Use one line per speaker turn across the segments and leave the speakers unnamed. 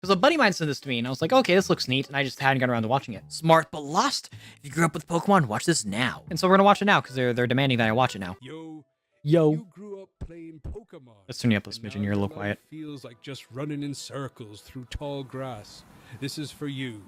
Because a buddy of mine sent this to me, and I was like, okay, this looks neat, and I just hadn't gotten around to watching it. Smart but lost? If you grew up with Pokemon, watch this now. And so we're gonna watch it now, because they're demanding that I watch it now.
Yo,
Yo.
you grew up playing Pokemon.
Let's turn you up a
and
smidgen,
now
you're a
your
little quiet.
life feels like just running in circles through tall grass. This is for you.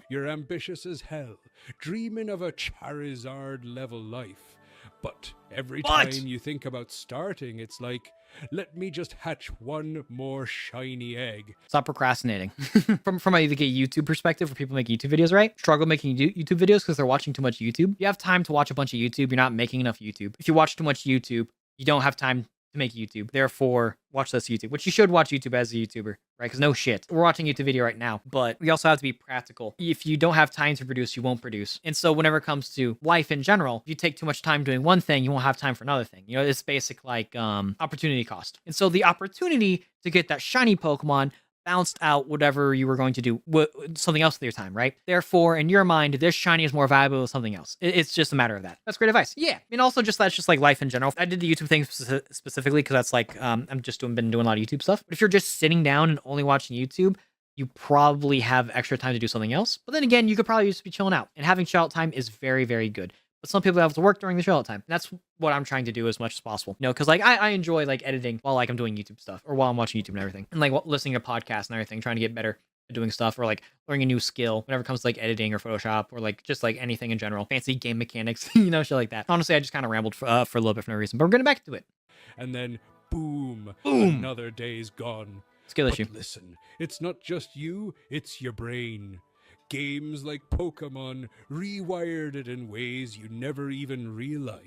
You're ambitious as hell, dreaming of a Charizard-level life. But every time you think about starting, it's like, let me just hatch one more shiny egg.
Stop procrastinating. from like a YouTube perspective, where people make YouTube videos, right? Struggle making YouTube videos because they're watching too much YouTube. You have time to watch a bunch of YouTube, you're not making enough YouTube. If you watch too much YouTube, you don't have time to make YouTube. Therefore, watch less YouTube, which you should watch YouTube as a YouTuber, right? Because no shit. We're watching a YouTube video right now, but we also have to be practical. If you don't have time to produce, you won't produce. And so whenever it comes to life in general, if you take too much time doing one thing, you won't have time for another thing. You know, it's basic like opportunity cost. And so the opportunity to get that shiny Pokemon bounced out whatever you were going to do, something else with your time, right? Therefore, in your mind, this shiny is more valuable than something else. It's just a matter of that. That's great advice. Yeah. And also that's just like life in general. I did the YouTube thing specifically because that's like, I'm just been doing a lot of YouTube stuff. But if you're just sitting down and only watching YouTube, you probably have extra time to do something else. But then again, you could probably just be chilling out. And having chill out time is very, very good. But some people have to work during the chill out time. And that's what I'm trying to do as much as possible. You know, because like I enjoy like editing while like I'm doing YouTube stuff or while I'm watching YouTube and everything. And like listening to podcasts and everything, trying to get better at doing stuff or like learning a new skill whenever it comes to like editing or Photoshop or like just like anything in general. Fancy game mechanics, you know, shit like that. Honestly, I just kind of rambled for a little bit for no reason. But we're getting back to it.
And then, boom, another day's gone.
Skill
But
issue.
listen, it's not just you, it's your brain. Games like Pokemon rewired it in ways you never even realized.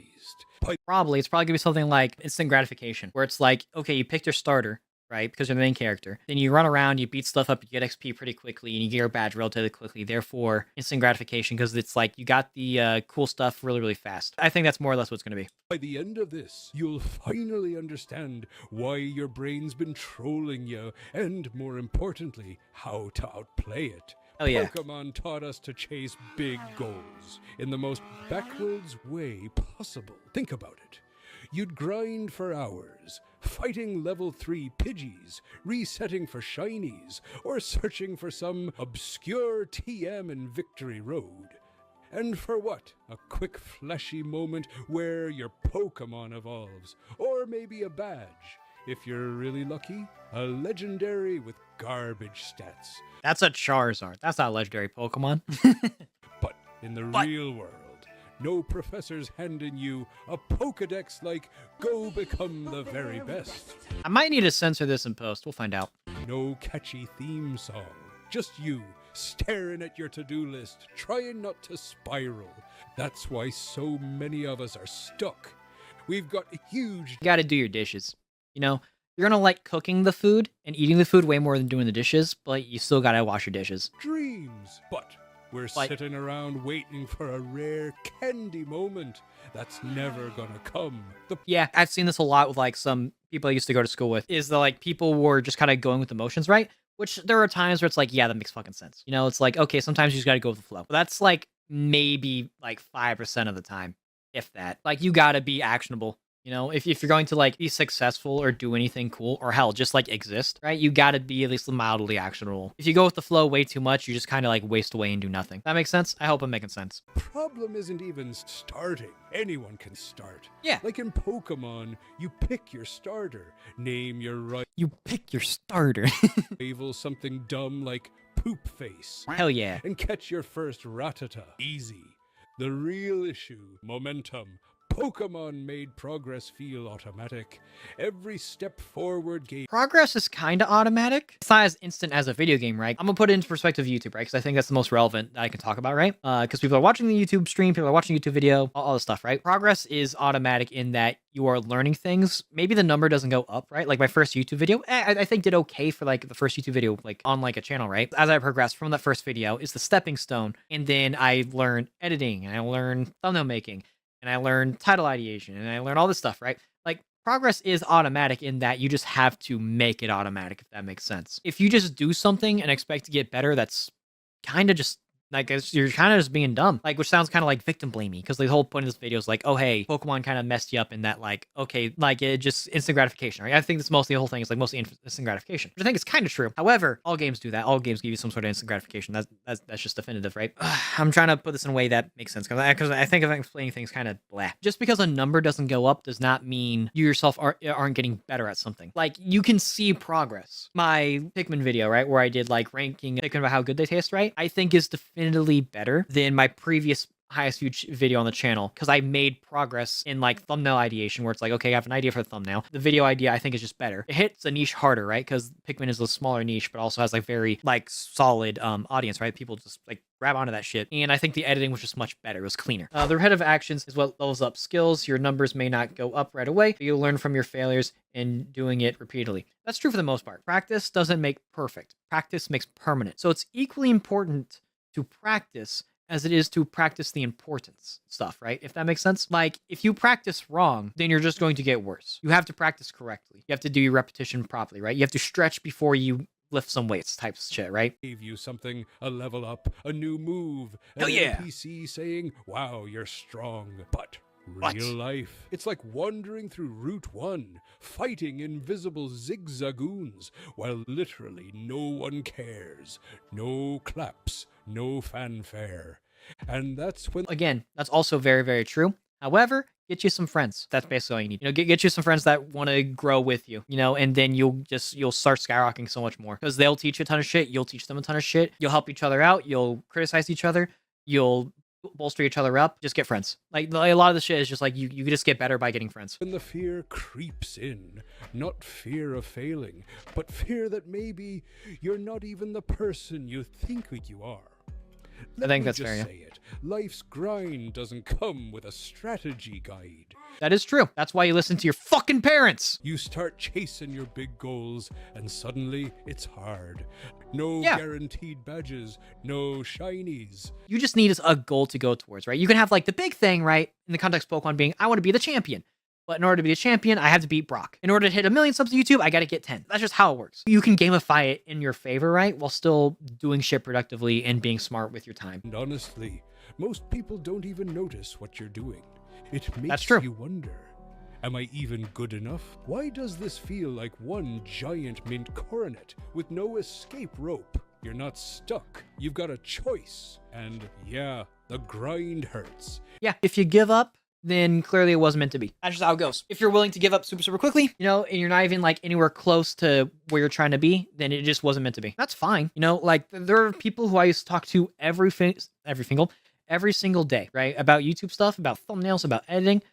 It's probably gonna be something like instant gratification, where it's like, okay, you picked your starter, right? Because you're the main character. Then you run around, you beat stuff up, you get XP pretty quickly, and you get your badge relatively quickly. Therefore, instant gratification, because it's like you got the cool stuff really, really fast. I think that's more or less what it's gonna be.
By the end of this, you'll finally understand why your brain's been trolling you, and more importantly, how to outplay it.
Hell yeah.
Pokemon taught us to chase big goals in the most backwards way possible. Think about it. You'd grind for hours, fighting level 3 Pidgeys, resetting for shinies, or searching for some obscure TM in Victory Road. And for what? A quick fleshy moment where your Pokemon evolves, or maybe a badge. If you're really lucky, a legendary with garbage stats.
That's a Charizard. That's not a legendary Pokemon.
But in the real world, no professor's handing you a Pokedex like, go become the very best.
I might need to censor this in post. We'll find out.
No catchy theme song. Just you, staring at your to-do list, trying not to spiral. That's why so many of us are stuck. We've got huge...
You gotta do your dishes. You know, you're gonna like cooking the food and eating the food way more than doing the dishes, but you still gotta wash your dishes.
dreams. But we're sitting around waiting for a rare candy moment that's never gonna come.
Yeah, I've seen this a lot with like some people I used to go to school with, is that like people were just kind of going with emotions, right? Which there are times where it's like, yeah, that makes fucking sense. You know, it's like, okay, sometimes you just gotta go with the flow. But that's like maybe like 5% of the time, if that. Like you gotta be actionable. You know, if you're going to like be successful or do anything cool, or hell, just like exist, right? You gotta be at least mildly actionable. If you go with the flow way too much, you just kind of like waste away and do nothing. That makes sense? I hope I'm making sense.
Problem isn't even starting. Anyone can start.
Yeah.
Like in Pokemon, you pick your starter, name your
You pick your starter.
rival something dumb like Poop Face.
Hell yeah.
And catch your first Rattata. Easy. The real issue, momentum. Pokemon made progress feel automatic. Every step forward gave...
Progress is kind of automatic. It's not as instant as a video game, right? I'm gonna put it into perspective of YouTube, right? Because I think that's the most relevant that I can talk about, right? Because people are watching the YouTube stream, people are watching YouTube video, all this stuff, right? Progress is automatic in that you are learning things. Maybe the number doesn't go up, right? Like my first YouTube video, I think did okay for like the first YouTube video, like on like a channel, right? As I progressed from that first video is the stepping stone. And then I learned editing and I learned thumbnail making. And I learned title ideation, and I learned all this stuff, right? Like, progress is automatic in that you just have to make it automatic, if that makes sense. If you just do something and expect to get better, that's kind of just Like, you're kind of just being dumb, like, which sounds kind of like victim blaming, because the whole point of this video is like, oh, hey, Pokemon kind of messed you up in that, like, okay, like, it just instant gratification, right? I think that's mostly the whole thing is like mostly instant gratification, which I think is kind of true. However, all games do that. All games give you some sort of instant gratification. That's just definitive, right? I'm trying to put this in a way that makes sense, because I think if I'm explaining things kind of blah. Just because a number doesn't go up does not mean you yourself aren't getting better at something. Like, you can see progress. My Pikmin video, right, where I did like ranking Pikmin about how good they taste, right, I think is definitively better than my previous highest huge video on the channel, because I made progress in like thumbnail ideation, where it's like, okay, I have an idea for the thumbnail. The video idea I think is just better. It hits a niche harder, right? Because Pikmin is a smaller niche, but also has like very like solid audience, right? People just like grab onto that shit. And I think the editing was just much better. It was cleaner. The repetitive actions is what levels up skills. Your numbers may not go up right away, but you'll learn from your failures and doing it repeatedly. That's true for the most part. Practice doesn't make perfect. Practice makes permanent. So it's equally important to practice as it is to practice the importance stuff, right? If that makes sense. Like, if you practice wrong, then you're just going to get worse. You have to practice correctly. You have to do your repetition properly, right? You have to stretch before you lift some weights type of shit, right?
Gave you something, a level up, a new move, an
Hell yeah.
NPC saying, wow, you're strong. But
What?
real life, it's like wandering through Route 1, fighting invisible zigzagoons, while literally no one cares. No claps, no fanfare. And that's when...
Again, that's also very, very true. However, get you some friends. That's basically all you need. You know, get you some friends that want to grow with you, you know, and then you'll start skyrocketing so much more, because they'll teach you a ton of shit. You'll teach them a ton of shit. You'll help each other out. You'll criticize each other. You'll bolster each other up. Just get friends. Like a lot of the shit is just like you just get better by getting friends.
When the fear creeps in, not fear of failing, but fear that maybe you're not even the person you think you are.
I think that's fair, yeah.
Say it. Life's grind doesn't come with a strategy guide.
That is true. That's why you listen to your fucking parents.
You start chasing your big goals, and suddenly it's hard. No
Yeah.
guaranteed badges, no shinies.
You just need a goal to go towards, right? You can have like the big thing, right? In the context of Pokemon being, I want to be the champion. But in order to be a champion, I have to beat Brock. In order to hit 1 million subs on YouTube, I got to get 10. That's just how it works. You can gamify it in your favor, right? While still doing shit productively and being smart with your time.
And honestly, most people don't even notice what you're doing. It
That's
makes
true.
you wonder, am I even good enough? Why does this feel like one giant mint coronet with no escape rope? You're not stuck. You've got a choice. And yeah, the grind hurts.
Yeah, if you give up, then clearly it wasn't meant to be. That's just how it goes. If you're willing to give up super, super quickly, you know, and you're not even like anywhere close to where you're trying to be, then it just wasn't meant to be. That's fine. You know, like there are people who I used to talk to every single day, right? About YouTube stuff, about thumbnails, about editing,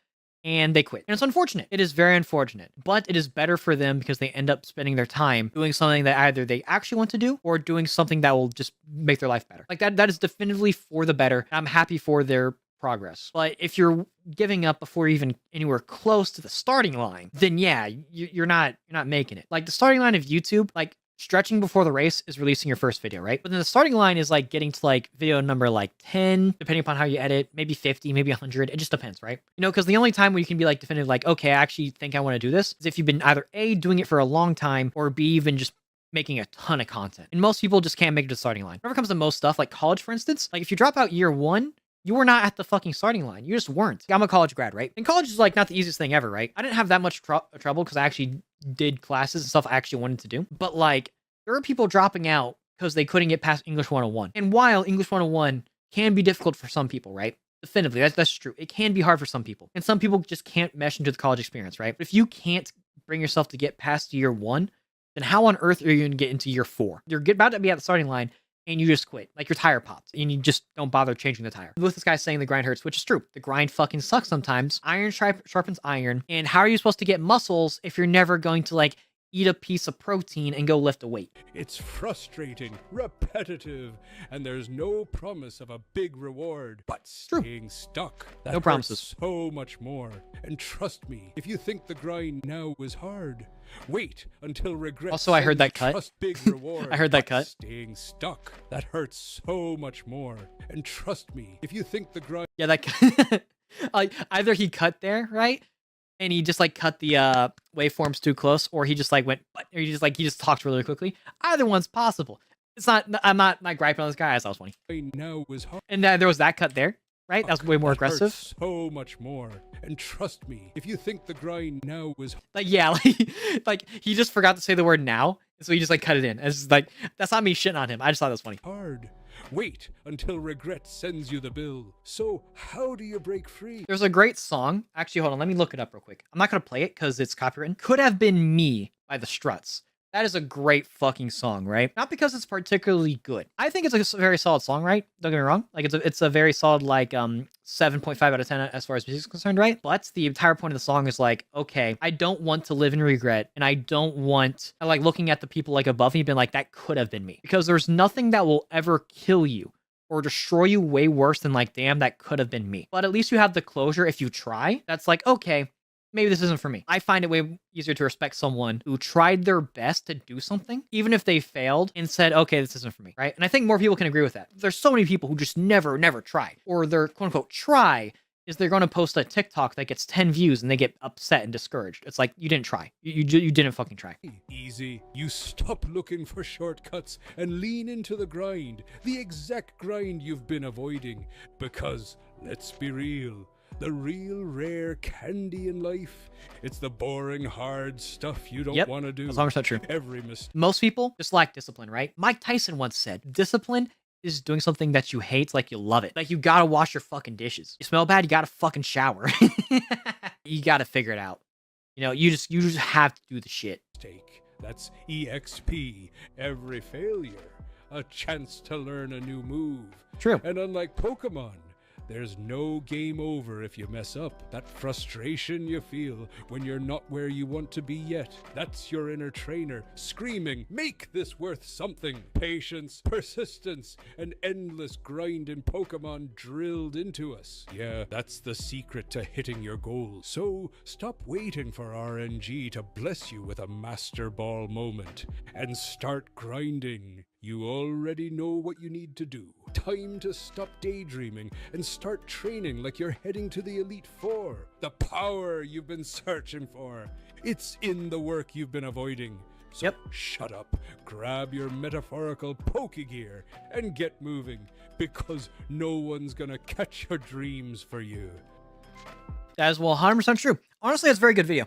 and they quit. And it's unfortunate. It is very unfortunate, but it is better for them because they end up spending their time doing something that either they actually want to do or doing something that will just make their life better. Like that is definitively for the better. I'm happy for their progress. But if you're giving up before even anywhere close to the starting line, then yeah, you're not making it. Like the starting line of YouTube, like stretching before the race is releasing your first video, right? But then the starting line is like getting to like video number like 10, depending upon how you edit, maybe 50, maybe 100. It just depends, right? You know, because the only time where you can be like definitive, like, okay, I actually think I want to do this is if you've been either A, doing it for a long time, or B, even just making a ton of content. And most people just can't make it to the starting line. Whenever it comes to most stuff, like college, for instance, like if you drop out year 1, you were not at the fucking starting line. You just weren't. I'm a college grad, right? And college is like not the easiest thing ever, right? I didn't have that much trouble because I actually did classes and stuff I actually wanted to do. But like, there are people dropping out because they couldn't get past English 101. And while English 101 can be difficult for some people, right? Definitively, that's true. It can be hard for some people. And some people just can't mesh into the college experience, right? But if you can't bring yourself to get past year 1, then how on earth are you going to get into year 4? You're about to be at the starting line, and you just quit. Like your tire popped and you just don't bother changing the tire. With this guy saying the grind hurts, which is true. The grind fucking sucks sometimes. Iron sharpens iron. And how are you supposed to get muscles if you're never going to like eat a piece of protein and go lift a weight?
It's frustrating, repetitive, and there's no promise of a big reward. But staying stuck, that
No promises.
hurts so much more. And trust me, if you think the grind now is hard, wait until regret.
Also, I heard that cut.
Trust big reward.
I heard that
But
cut.
Staying stuck, that hurts so much more. And trust me, if you think the grind...
Yeah, that like either he cut there, right? And he just like cut the waveforms too close, or he just like went, or he just talked really quickly. Either one's possible. It's not, I'm not griping on this guy. I thought it was funny.
Grind now is hard.
And then there was that cut there, right? That's way more
That hurts
aggressive.
so much more. And trust me, if you think the grind now is
Like, yeah, like he just forgot to say the word now. So he just like cut it in. It's just like, that's not me shitting on him. I just thought that was funny.
hard, wait until regret sends you the bill. So how do you break free?
There's a great song. Actually, hold on. Let me look it up real quick. I'm not going to play it because it's copywritten. Could Have Been Me by the Struts. That is a great fucking song, right? Not because it's particularly good. I think it's a very solid song, right? Don't get me wrong. Like it's a very solid like 7.5 out of 10 as far as music is concerned, right? But the entire point of the song is like, okay, I don't want to live in regret, and I don't want I like looking at the people like above me, being like, that could have been me. Because there's nothing that will ever kill you or destroy you way worse than like, damn, that could have been me. But at least you have the closure if you try. That's like, okay, maybe this isn't for me. I find it way easier to respect someone who tried their best to do something, even if they failed and said, okay, this isn't for me, right? And I think more people can agree with that. There's so many people who just never try, or their quote unquote try is they're going to post a TikTok that gets 10 views and they get upset and discouraged. It's like, you didn't try. You didn't fucking try.
Easy. You stop looking for shortcuts and lean into the grind, the exact grind you've been avoiding. Because, let's be real, the real rare candy in life, it's the boring, hard stuff you don't want to do.
As long as that's true.
Every mistake.
Most people just lack discipline, right? Mike Tyson once said, discipline is doing something that you hate like you love it. Like, you gotta wash your fucking dishes. You smell bad, you gotta fucking shower. You gotta figure it out. You know, you just have to do the shit.
That's EXP. Every failure, a chance to learn a new move.
True.
And unlike Pokemon, there's no game over if you mess up. That frustration you feel when you're not where you want to be yet, that's your inner trainer screaming, make this worth something. Patience, persistence, and endless grind in Pokemon drilled into us. Yeah, that's the secret to hitting your goals. So stop waiting for RNG to bless you with a Master Ball moment and start grinding. You already know what you need to do. Time to stop daydreaming and start training like you're heading to the Elite Four. The power you've been searching for. It's in the work you've been avoiding. So shut up, grab your metaphorical Pokegear and get moving, because no one's gonna catch your dreams for you.
That is 100% true. Honestly, that's a very good video.